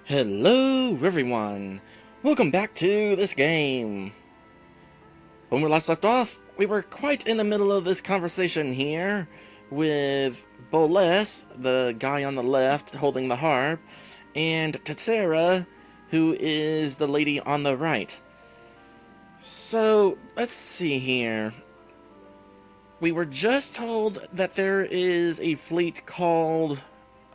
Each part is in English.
Hello everyone! Welcome back to this game! When we last left off, we were quite in the middle of this conversation here with Boles, the guy on the left holding the harp, and Tetsera, who is the lady on the right. So, let's see here. We were just told that there is a fleet called...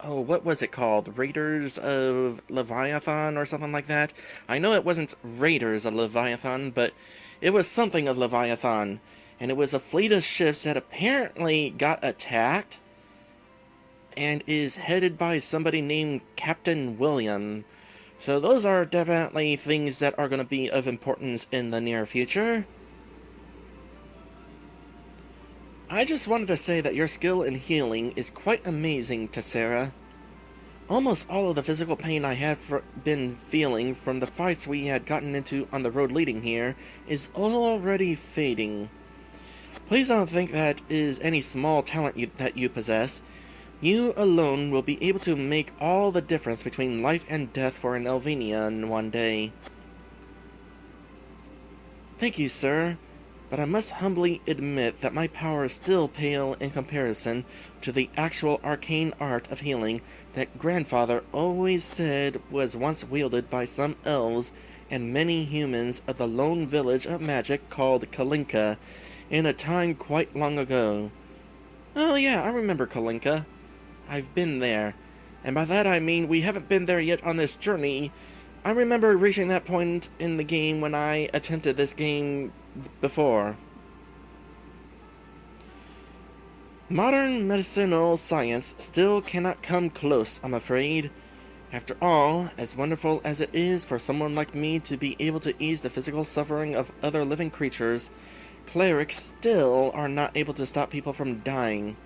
Oh, what was it called? Raiders of Leviathan or something like that? I know it wasn't Raiders of Leviathan, but it was something of Leviathan. And it was a fleet of ships that apparently got attacked and is headed by somebody named Captain William. So those are definitely things that are going to be of importance in the near future. I just wanted to say that your skill in healing is quite amazing, Tessera. Almost all of the physical pain I have been feeling from the fights we had gotten into on the road leading here is already fading. Please don't think that is any small talent that you possess. You alone will be able to make all the difference between life and death for an Elvenian one day. Thank you, sir. But I must humbly admit that my powers still pale in comparison to the actual arcane art of healing that Grandfather always said was once wielded by some elves and many humans of the lone village of magic called Kalinka in a time quite long ago. Oh yeah, I remember Kalinka. I've been there. And by that I mean we haven't been there yet on this journey. I remember reaching that point in the game when I attempted this game before. Modern medicinal science still cannot come close, I'm afraid. After all, as wonderful as it is for someone like me to be able to ease the physical suffering of other living creatures, clerics still are not able to stop people from dying.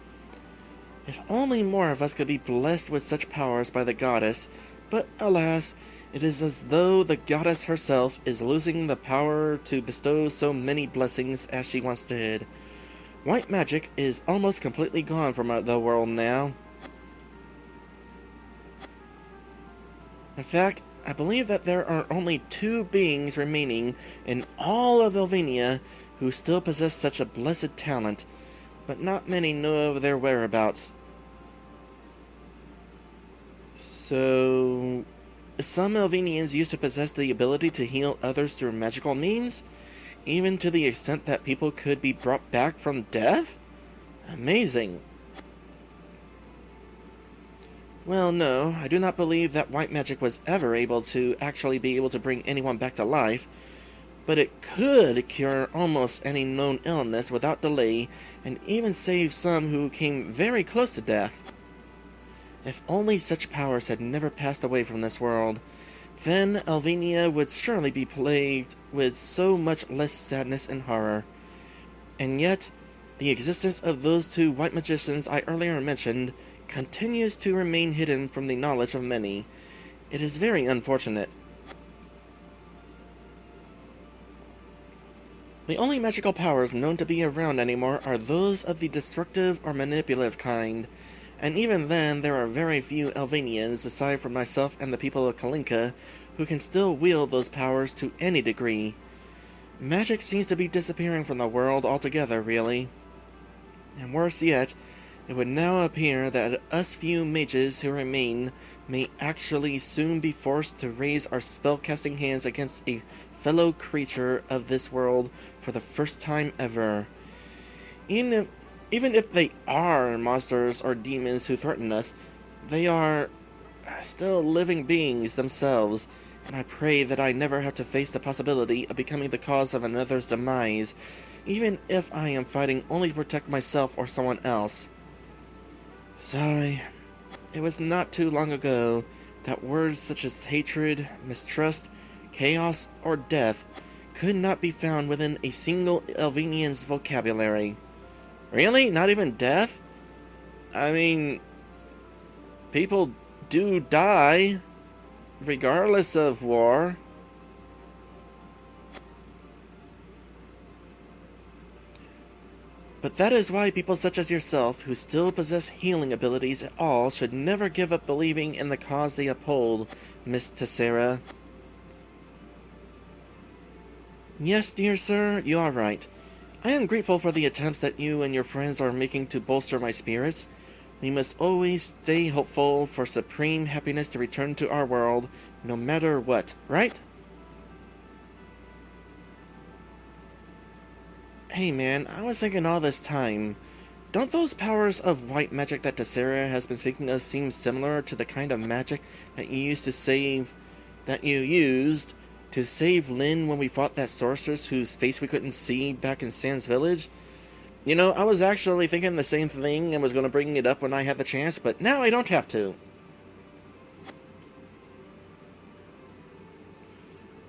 If only more of us could be blessed with such powers by the goddess, but alas, it is as though the goddess herself is losing the power to bestow so many blessings as she once did. White magic is almost completely gone from the world now. In fact, I believe that there are only 2 beings remaining in all of Elvenia who still possess such a blessed talent, but not many know of their whereabouts. So... some Elvenians used to possess the ability to heal others through magical means, even to the extent that people could be brought back from death? Amazing. Well, no, I do not believe that white magic was ever able to actually be able to bring anyone back to life, but it could cure almost any known illness without delay, and even save some who came very close to death. If only such powers had never passed away from this world, then Elvenia would surely be plagued with so much less sadness and horror. And yet, the existence of those 2 white magicians I earlier mentioned continues to remain hidden from the knowledge of many. It is very unfortunate. The only magical powers known to be around anymore are those of the destructive or manipulative kind. And even then, there are very few Elvenians, aside from myself and the people of Kalinka, who can still wield those powers to any degree. Magic seems to be disappearing from the world altogether, really. And worse yet, it would now appear that us few mages who remain may actually soon be forced to raise our spellcasting hands against a fellow creature of this world for the first time ever. Even if they are monsters or demons who threaten us, they are still living beings themselves, and I pray that I never have to face the possibility of becoming the cause of another's demise, even if I am fighting only to protect myself or someone else. Sigh. It was not too long ago that words such as hatred, mistrust, chaos, or death could not be found within a single Elvenian's vocabulary. Really? Not even death? I mean, people do die, regardless of war. But that is why people such as yourself, who still possess healing abilities at all, should never give up believing in the cause they uphold, Miss Tessera. Yes, dear sir, you are right. I am grateful for the attempts that you and your friends are making to bolster my spirits. We must always stay hopeful for supreme happiness to return to our world, no matter what, right? Hey man, I was thinking all this time, don't those powers of white magic that Tessera has been speaking of seem similar to the kind of magic that you used to save Lynn when we fought that sorceress whose face we couldn't see back in Sans Village? You know, I was actually thinking the same thing and was going to bring it up when I had the chance, but now I don't have to.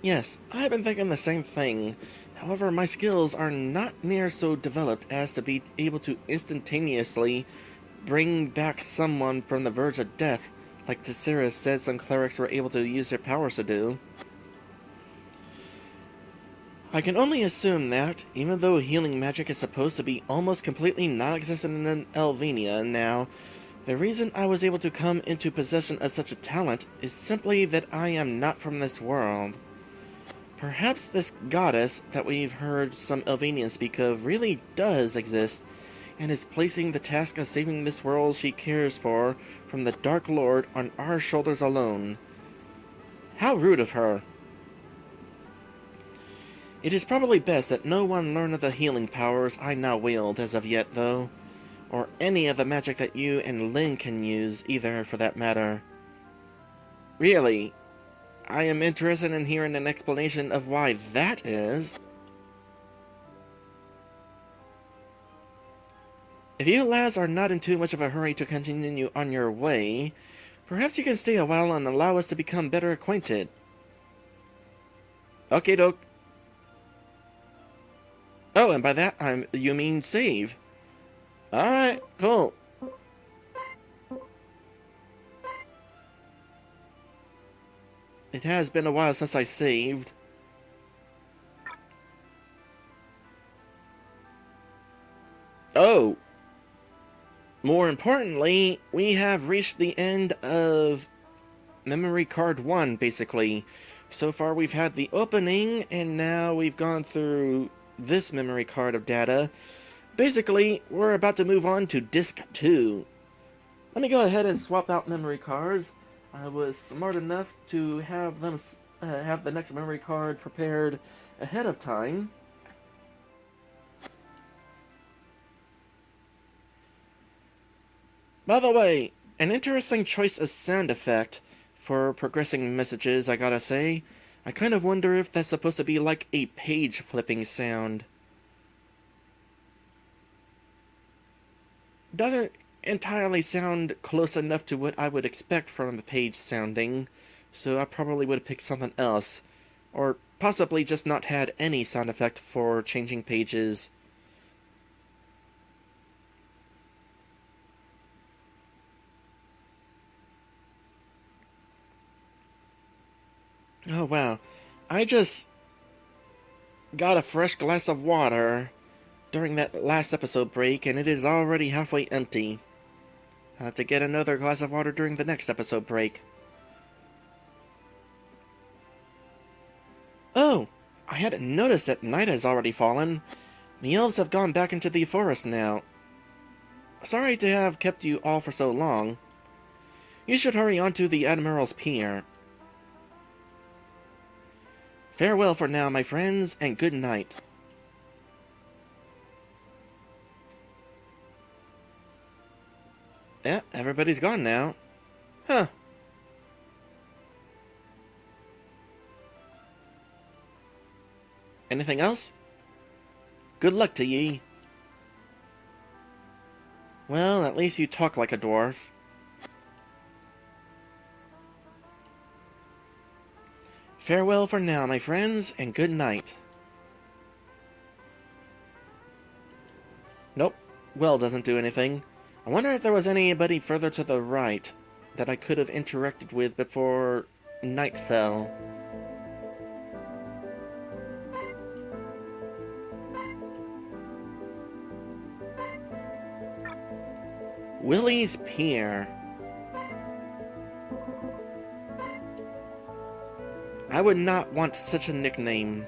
Yes, I've been thinking the same thing. However, my skills are not near so developed as to be able to instantaneously bring back someone from the verge of death, like Tessera said some clerics were able to use their powers to do. I can only assume that, even though healing magic is supposed to be almost completely non-existent in Elvenia now, the reason I was able to come into possession of such a talent is simply that I am not from this world. Perhaps this goddess that we've heard some Elvenians speak of really does exist, and is placing the task of saving this world she cares for from the Dark Lord on our shoulders alone. How rude of her. It is probably best that no one learn of the healing powers I now wield as of yet, though, or any of the magic that you and Lynn can use, either, for that matter. Really, I am interested in hearing an explanation of why that is. If you lads are not in too much of a hurry to continue on your way, perhaps you can stay a while and allow us to become better acquainted. Okay, doke. Oh, and by that, you mean save. Alright, cool. It has been a while since I saved. Oh! More importantly, we have reached the end of Memory Card 1, basically. So far we've had the opening, and now we've gone through this memory card of data. Basically, we're about to move on to Disc 2. Let me go ahead and swap out memory cards. I was smart enough to have them have the next memory card prepared ahead of time. By the way, an interesting choice of sound effect for progressing messages, I gotta say. I kind of wonder if that's supposed to be like a page flipping sound. Doesn't entirely sound close enough to what I would expect from a page sounding, so I probably would have picked something else. Or possibly just not had any sound effect for changing pages. Oh wow, I just got a fresh glass of water during that last episode break, and it is already halfway empty. To get another glass of water during the next episode break. Oh, I hadn't noticed that night has already fallen. The elves have gone back into the forest now. Sorry to have kept you all for so long. You should hurry on to the Admiral's Pier. Farewell for now, my friends, and good night. Yeah, everybody's gone now. Huh. Anything else? Good luck to ye. Well, at least you talk like a dwarf. Farewell for now, my friends, and good night. Nope. Well doesn't do anything. I wonder if there was anybody further to the right that I could have interacted with before night fell. Willie's Pier. I would not want such a nickname.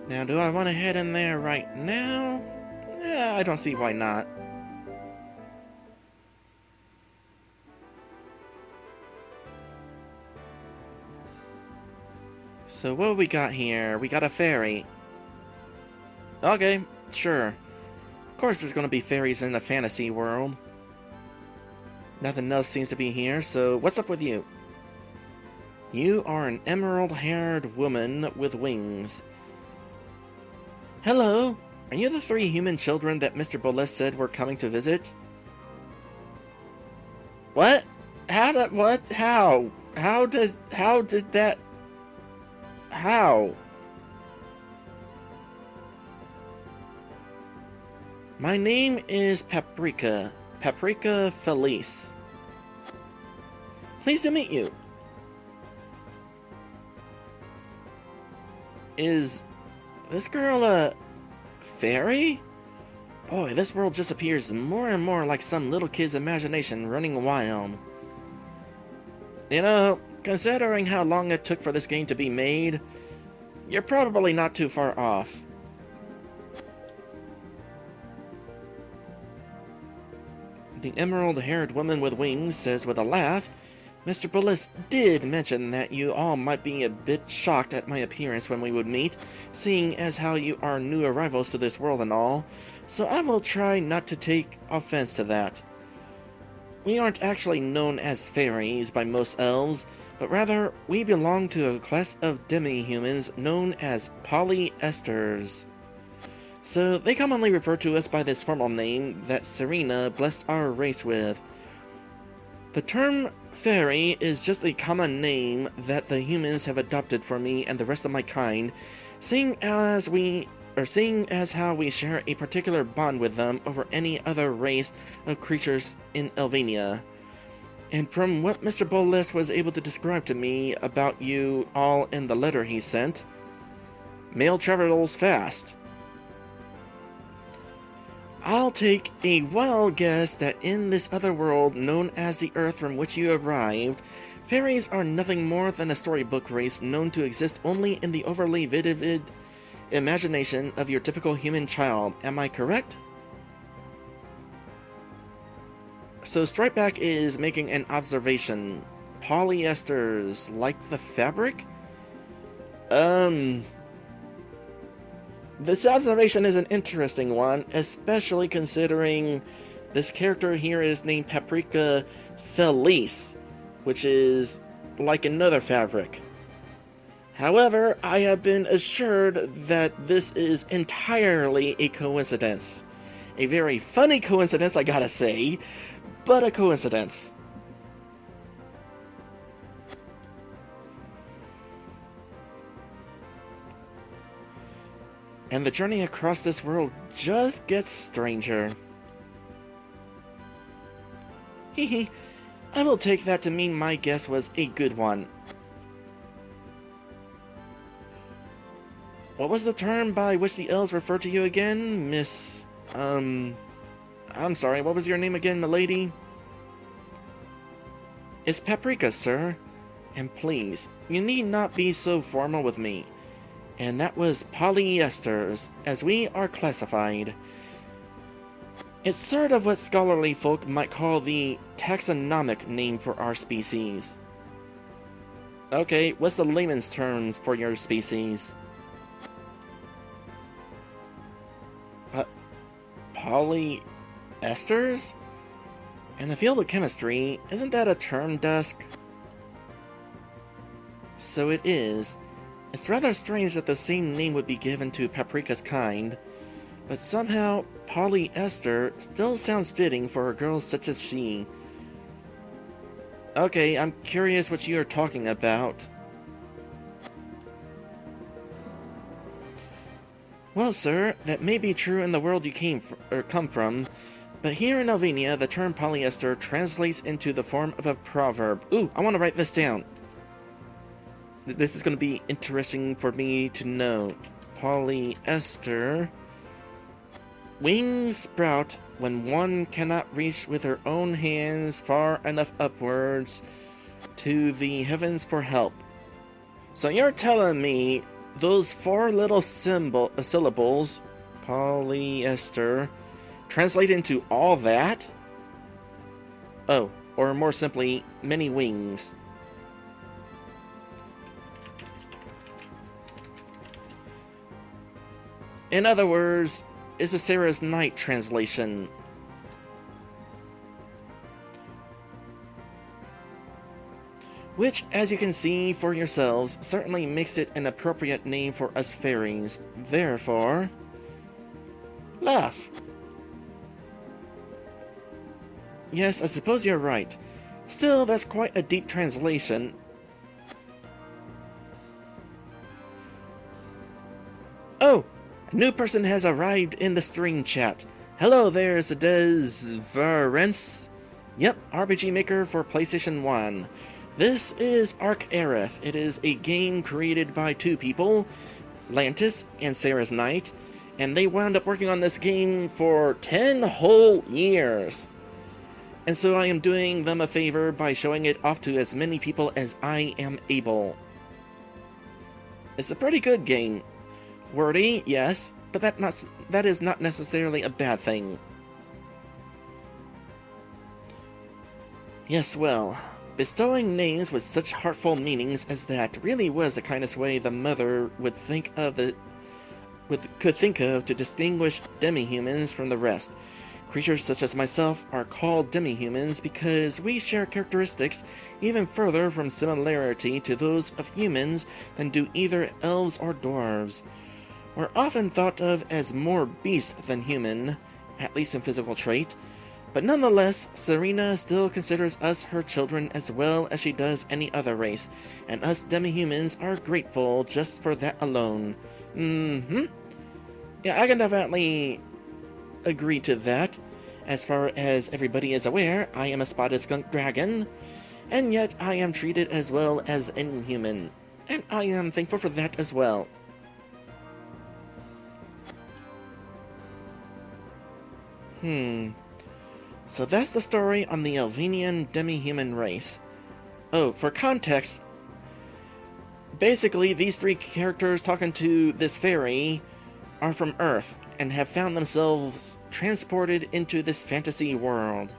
Now, do I want to head in there right now? I don't see why not. So what we got here? We got a ferry. Okay, sure. Of course there's going to be fairies in the fantasy world. Nothing else seems to be here, so what's up with you? You are an emerald-haired woman with wings. Hello! Are you the 3 human children that Mr. Poly-Ester said were coming to visit? What? What? How? How did that... How? My name is Paprika. Paprika Feleece. Pleased to meet you. Is this girl a fairy? Boy, this world just appears more and more like some little kid's imagination running wild. You know, considering how long it took for this game to be made, you're probably not too far off. The emerald-haired woman with wings says with a laugh, Mr. Poly-Ester did mention that you all might be a bit shocked at my appearance when we would meet, seeing as how you are new arrivals to this world and all, so I will try not to take offense to that. We aren't actually known as fairies by most elves, but rather we belong to a class of demi-humans known as Poly-Esters. So they commonly refer to us by this formal name that Serena blessed our race with. The term fairy is just a common name that the humans have adopted for me and the rest of my kind, seeing as how we share a particular bond with them over any other race of creatures in Elvania. And from what Mr. Poly-Ester was able to describe to me about you all in the letter he sent, mail travels fast. I'll take a wild guess that in this other world known as the Earth from which you arrived, fairies are nothing more than a storybook race known to exist only in the overly vivid imagination of your typical human child. Am I correct? So Stripeback is making an observation. Polyesters like the fabric? This observation is an interesting one, especially considering this character here is named Paprika Feleece, which is like another fabric. However, I have been assured that this is entirely a coincidence. A very funny coincidence, I gotta say, but a coincidence. And the journey across this world just gets stranger. Hehe, I will take that to mean my guess was a good one. What was the term by which the elves referred to you again, Miss... I'm sorry, what was your name again, milady? It's Paprika, sir. And please, you need not be so formal with me. And that was Poly-Esters, as we are classified. It's sort of what scholarly folk might call the taxonomic name for our species. Okay, what's the layman's terms for your species? Poly-Esters? In the field of chemistry, isn't that a term, Dusk? So it is. It's rather strange that the same name would be given to Paprika's kind, but somehow Poly-Ester still sounds fitting for a girl such as she. Okay, I'm curious what you are talking about. Well, sir, that may be true in the world you come from, but here in Elvania, the term Poly-Ester translates into the form of a proverb. Ooh, I want to write this down. This is going to be interesting for me to know. Poly-Ester Wings sprout when one cannot reach with her own hands far enough upwards to the heavens for help. So you're telling me those four little syllables, Poly-Ester, translate into all that? Oh, or more simply, many wings. In other words, is a Sarah's Night translation. Which, as you can see for yourselves, certainly makes it an appropriate name for us fairies. Therefore, laugh. Yes, I suppose you're right. Still, that's quite a deep translation. Oh! A new person has arrived in the stream chat. Hello there, KetzelFeathers. Yep, RPG Maker for PlayStation 1. This is Arath. It is a game created by two people, Lantis and SK, and they wound up working on this game for 10 whole years. And so I am doing them a favor by showing it off to as many people as I am able. It's a pretty good game. Wordy, yes, but that is not necessarily a bad thing. Yes, well, bestowing names with such heartful meanings as that really was the kindest way the mother could think of to distinguish demi-humans from the rest. Creatures such as myself are called demi-humans because we share characteristics even further from similarity to those of humans than do either elves or dwarves. We're often thought of as more beast than human, at least in physical trait, but nonetheless, Serena still considers us her children as well as she does any other race, and us demi-humans are grateful just for that alone. Yeah, I can definitely agree to that. As far as everybody is aware, I am a spotted skunk dragon, and yet I am treated as well as any human, and I am thankful for that as well. So that's the story on the Elvenian demi-human race. Oh, for context, basically these three characters talking to this fairy are from Earth and have found themselves transported into this fantasy world.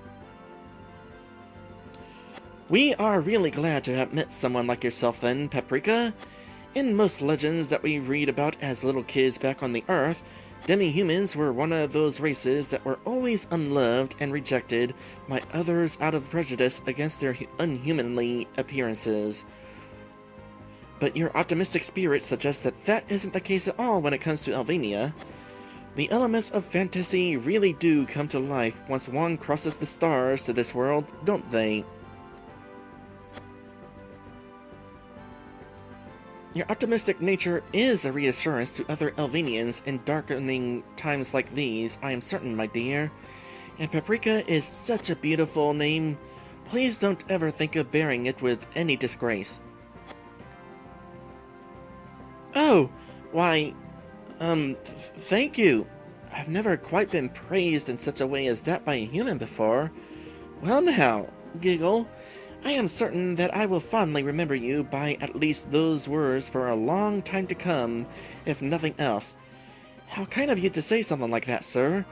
We are really glad to have met someone like yourself then, Paprika. In most legends that we read about as little kids back on the Earth, demi-humans were one of those races that were always unloved and rejected by others out of prejudice against their unhumanly appearances. But your optimistic spirit suggests that that isn't the case at all when it comes to Elvenia. The elements of fantasy really do come to life once one crosses the stars to this world, don't they? Your optimistic nature is a reassurance to other Elvenians in darkening times like these, I am certain, my dear. And Paprika is such a beautiful name. Please don't ever think of bearing it with any disgrace. Oh, why, thank you. I've never quite been praised in such a way as that by a human before. Well now, Giggle, I am certain that I will fondly remember you by at least those words for a long time to come, if nothing else. How kind of you to say something like that, sir.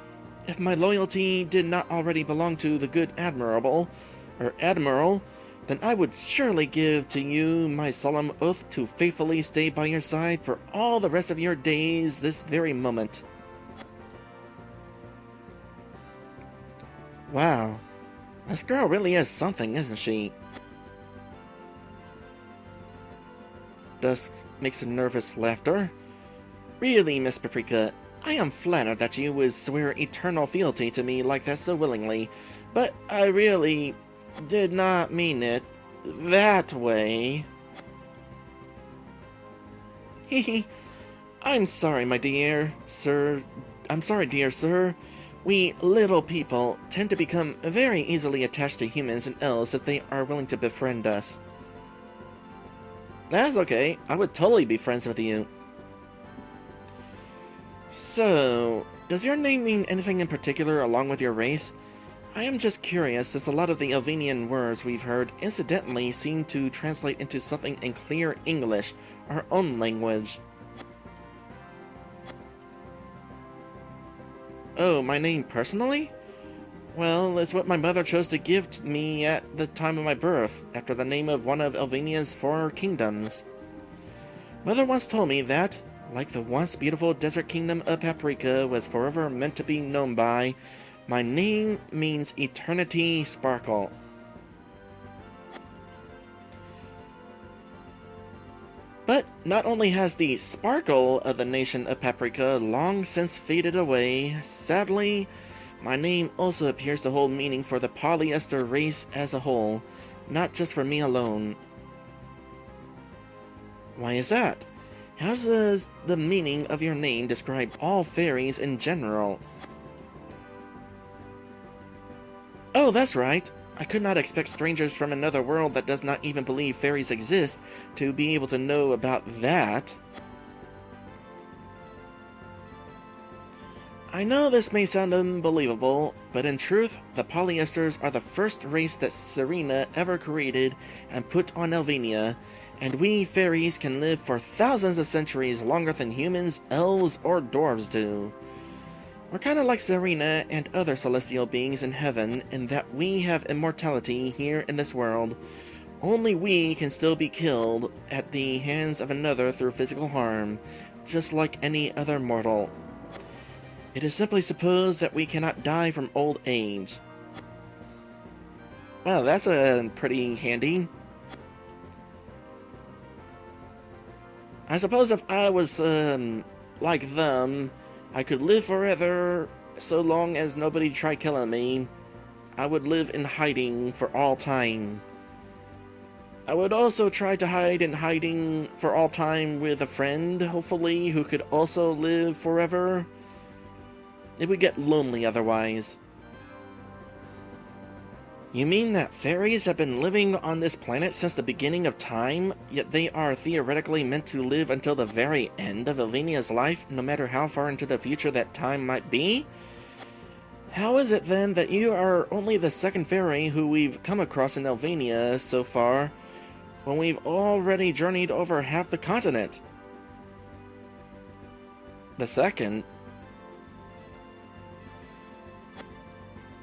If my loyalty did not already belong to the good Admiral, then I would surely give to you my solemn oath to faithfully stay by your side for all the rest of your days this very moment. Wow, this girl really is something, isn't she? Dusk makes a nervous laughter. Really, Miss Paprika, I am flattered that you would swear eternal fealty to me like that so willingly, but I really did not mean it that way. Hehe. I'm sorry, my dear sir. I'm sorry, dear sir. We little people tend to become very easily attached to humans and elves if they are willing to befriend us. That's okay. I would totally be friends with you. So, Does your name mean anything in particular along with your race? I am just curious, since a lot of the Elvenian words we've heard incidentally seem to translate into something in clear English, our own language. Oh, my name personally? Well, it's what my mother chose to give to me at the time of my birth, after the name of one of Elvenia's 4 kingdoms. Mother once told me that, like the once beautiful desert kingdom of Paprika was forever meant to be known by, my name means Eternity Sparkle. But not only has the sparkle of the nation of Paprika long since faded away, sadly, my name also appears to hold meaning for the Poly-Ester race as a whole, not just for me alone. Why is that? How does the meaning of your name describe all fairies in general? Oh, that's right. I could not expect strangers from another world that does not even believe fairies exist to be able to know about that. I know this may sound unbelievable, but in truth, the Poly-Esters are the first race that Serena ever created and put on Elvenia, and we fairies can live for thousands of centuries longer than humans, elves, or dwarves do. We're kinda like Serena and other celestial beings in heaven in that we have immortality here in this world. Only we can still be killed at the hands of another through physical harm, just like any other mortal. It is simply supposed that we cannot die from old age. Well, that's pretty handy. I suppose if I was, like them, I could live forever, so long as nobody tried killing me. I would live in hiding for all time. I would also try to hide in hiding for all time with a friend, hopefully, who could also live forever. It would get lonely otherwise. You mean that fairies have been living on this planet since the beginning of time, yet they are theoretically meant to live until the very end of Elvenia's life, no matter how far into the future that time might be? How is it then that you are only the second fairy who we've come across in Elvenia so far, when we've already journeyed over half the continent? The second?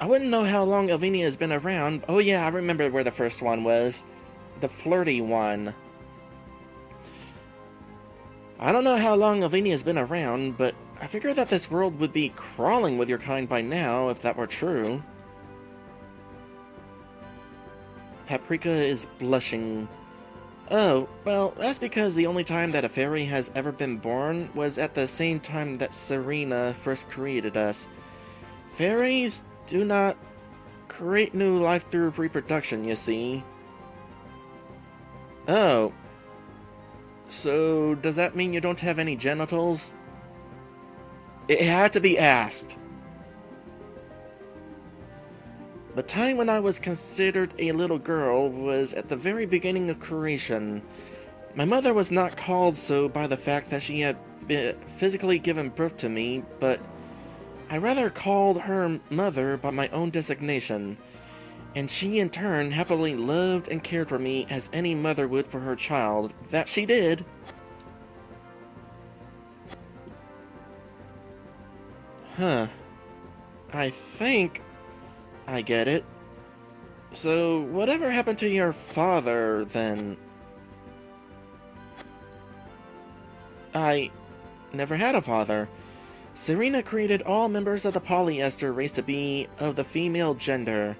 I wouldn't know how long Elvenia has been around. Oh yeah, I remember where the first one was. The flirty one. I don't know how long Elvenia has been around, but I figure that this world would be crawling with your kind by now, if that were true. Paprika is blushing. Oh, well, that's because the only time that a fairy has ever been born was at the same time that Serena first created us. Fairies do not create new life through reproduction, you see. Oh. So, does that mean you don't have any genitals? It had to be asked. The time when I was considered a little girl was at the very beginning of creation. My mother was not called so by the fact that she had physically given birth to me, but I rather called her mother by my own designation, and she in turn happily loved and cared for me as any mother would for her child. That she did. Huh. I think I get it. So, whatever happened to your father, then? I never had a father. Serena created all members of the Poly-Ester race to be of the female gender.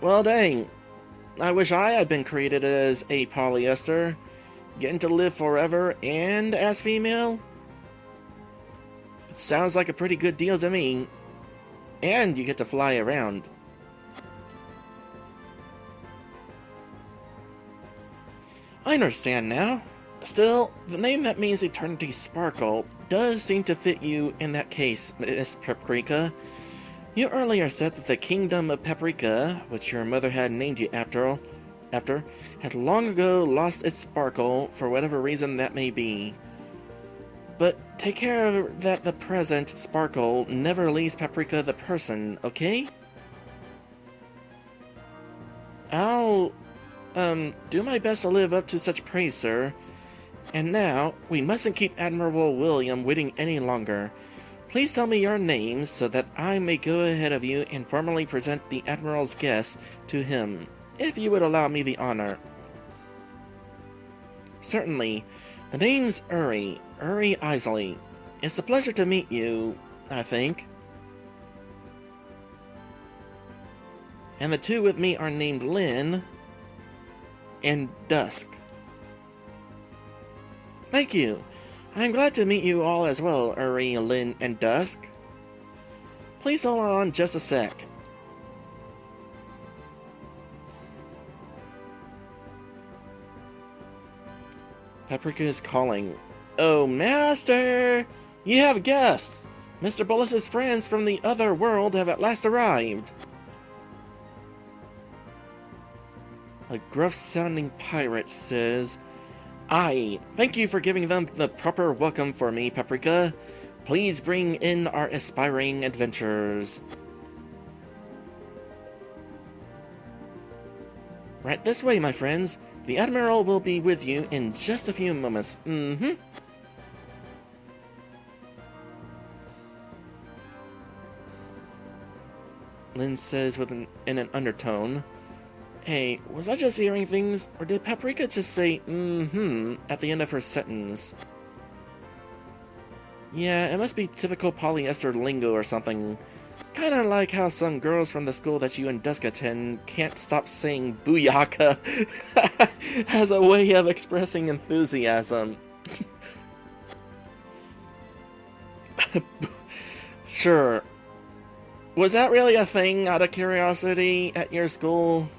Well, dang. I wish I had been created as a Poly-Ester. Getting to live forever and as female? It sounds like a pretty good deal to me. And you get to fly around. I understand now. Still, the name that means Eternity Sparkle does seem to fit you in that case, Miss Paprika. You earlier said that the kingdom of Paprika, which your mother had named you after, had long ago lost its sparkle for whatever reason that may be. But take care that the present sparkle never leaves Paprika the person, okay? I'll, do my best to live up to such praise, sir. And now, we mustn't keep Admiral William waiting any longer. Please tell me your names so that I may go ahead of you and formally present the Admiral's guests to him, if you would allow me the honor. Certainly. The name's Uri Isley. It's a pleasure to meet you, I think. And the two with me are named Lynn and Dusk. Thank you. I'm glad to meet you all as well, Uri, Lynn, and Dusk. Please hold on just a sec. Paprika is calling. Oh, Master! You have guests! Mr. Bolus's friends from the other world have at last arrived. A gruff-sounding pirate says, "Aye, thank you for giving them the proper welcome for me, Paprika. Please bring in our aspiring adventurers." Right this way, my friends. The Admiral will be with you in just a few moments. Lynn says in an undertone, "Hey, was I just hearing things, or did Paprika just say, at the end of her sentence?" Yeah, it must be typical Poly-Ester lingo or something. Kinda like how some girls from the school that you and Dusk attend can't stop saying booyaka as a way of expressing enthusiasm. Sure. Was that really a thing, out of curiosity, at your school?